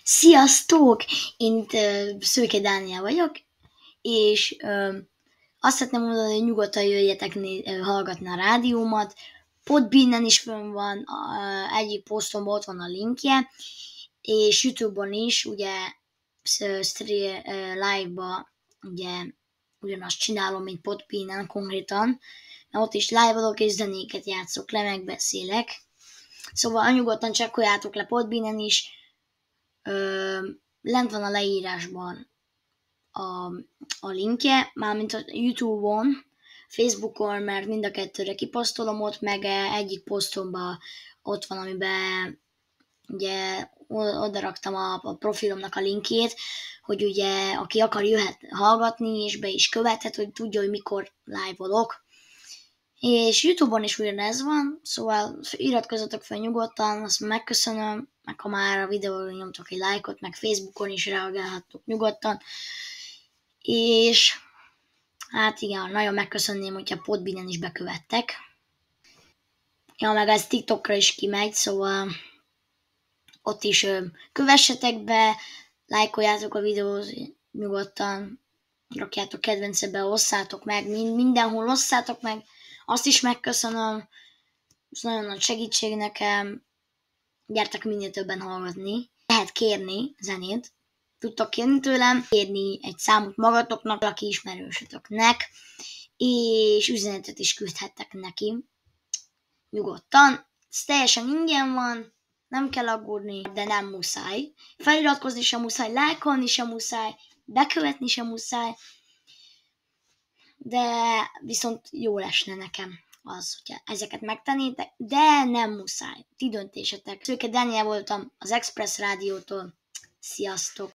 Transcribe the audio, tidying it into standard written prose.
Sziasztok! Én itt Szőke Dániel vagyok, és azt szeretném mondani, hogy nyugodtan jöjjetek hallgatni a rádiómat. Podbeanen is fönn van, egyik posztomban ott van a linkje, és YouTube-on is, ugye live-ba ugye ugyanazt csinálom, mint Podbeanen konkrétan, mert ott is live-olok és zenéket játszok le, megbeszélek. Szóval nyugodtan csekkoljátok le Podbeanen is, lent van a leírásban a linkje, mármint a YouTube-on, Facebookon, mert mind a kettőre kiposztolom ott, meg egyik posztomban ott van, amiben ugye oda raktam a profilomnak a linkjét, hogy ugye aki akar jöhet hallgatni, és be is követhet, hogy tudja, hogy mikor live-olok. És YouTube-on is ugyanez van, szóval iratkozzatok fel nyugodtan, azt megköszönöm, meg ha már a videóra nyomtok egy lájkot, meg Facebookon is reagálhattok nyugodtan. És hát igen, nagyon megköszönném, hogyha Podbeanen is bekövettek. Ja, meg ez TikTokra is kimegy, szóval ott is kövessetek be, lájkoljátok a videót nyugodtan, rakjátok kedvencebe, osszátok meg, mindenhol osszátok meg, azt is megköszönöm, ez nagyon nagy segítség nekem, gyertek minél többen hallgatni. Lehet kérni zenét, tudtok kérni tőlem, kérni egy számot magatoknak, aki ismerősötöknek, és üzenetet is küldhettek neki. Nyugodtan, ez teljesen ingyen van, nem kell aggódni, de nem muszáj. Feliratkozni sem muszáj, lájkolni sem muszáj, bekövetni sem muszáj, de viszont jól esne nekem az, hogyha ezeket megtennétek, de nem muszáj. Ti döntésetek. Szőke Dániel voltam az Express Rádiótól. Sziasztok!